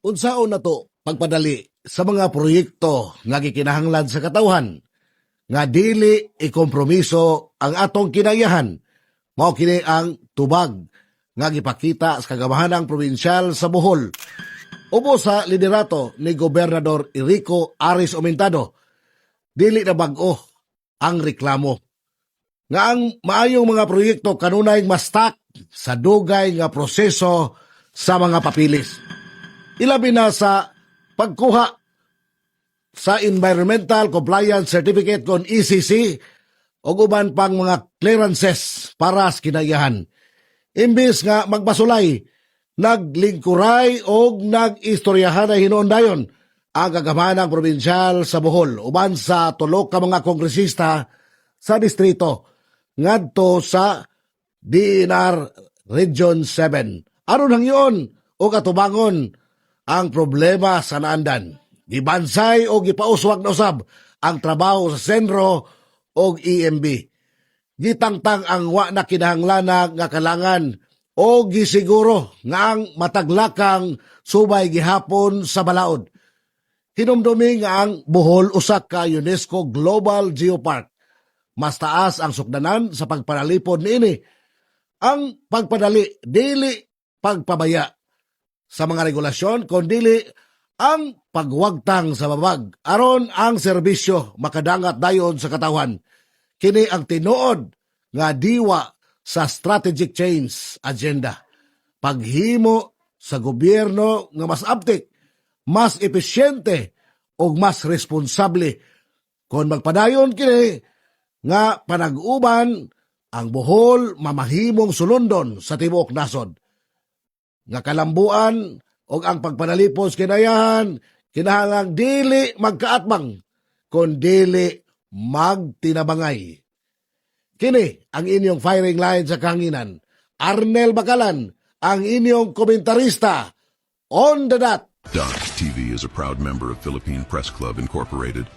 Unsaon na to pagpadali sa mga proyekto nga gikinahanglan sa katawhan nga dili ikompromiso ang atong kinayahan. Mao kini ang tubag nga gipakita sa kagamahanang probinsyal sa Bohol ubo sa liderato ni Gobernador Enrico Aris Aumentado. Dili na bag-o ang reklamo nga ang maayong mga proyekto kanunay mastak sa dugay nga proseso sa mga papilis. Ilabi na sa pagkuha sa Environmental Compliance Certificate kon ECC o uban pang mga clearances para sa kinayahan. Imbis nga magbasulay, naglingkuray o nag-istoryahan na hinuon ang kagamanang probinsyal sa Bohol uban sa tulo ka mga kongresista sa distrito ngadto sa DNR Region 7. Aron lang yun o katubangon ang problema sa naandan. Gibansay o gipauswag na usab ang trabaho sa Senro o EMB. Gitangtang ang wa na kinahanglanan nga kalangan o gisiguro nga ang mataglakang subay gihapon sa balaod. Hinumdumi nga ang Bohol usa ka UNESCO Global Geopark. Mas taas ang sukdanan sa pagpanalipod niini. Ang pagpadali dili pagpabaya sa mga regulasyon kundili ang pagwagtang sa babag aron ang serbisyo makadangat dayon sa katawhan. Kini ang tinuod nga diwa sa strategic change agenda. Paghimo sa gobyerno nga mas aptik, mas epesyente o mas responsable kon magpadayon kini nga panag-uban ang Bohol mamahimong sulundon sa tibuok nasod. Nga kalambuan o ang pagpanalipos kinayahan, kinahanglang dili magkaatbang, kon dili magtinabangay. Kini ang inyong firing line sa kahanginan. Arnel Bakalan, ang inyong komentarista. On the dot. Dot TV is a proud member of Philippine Press Club Incorporated.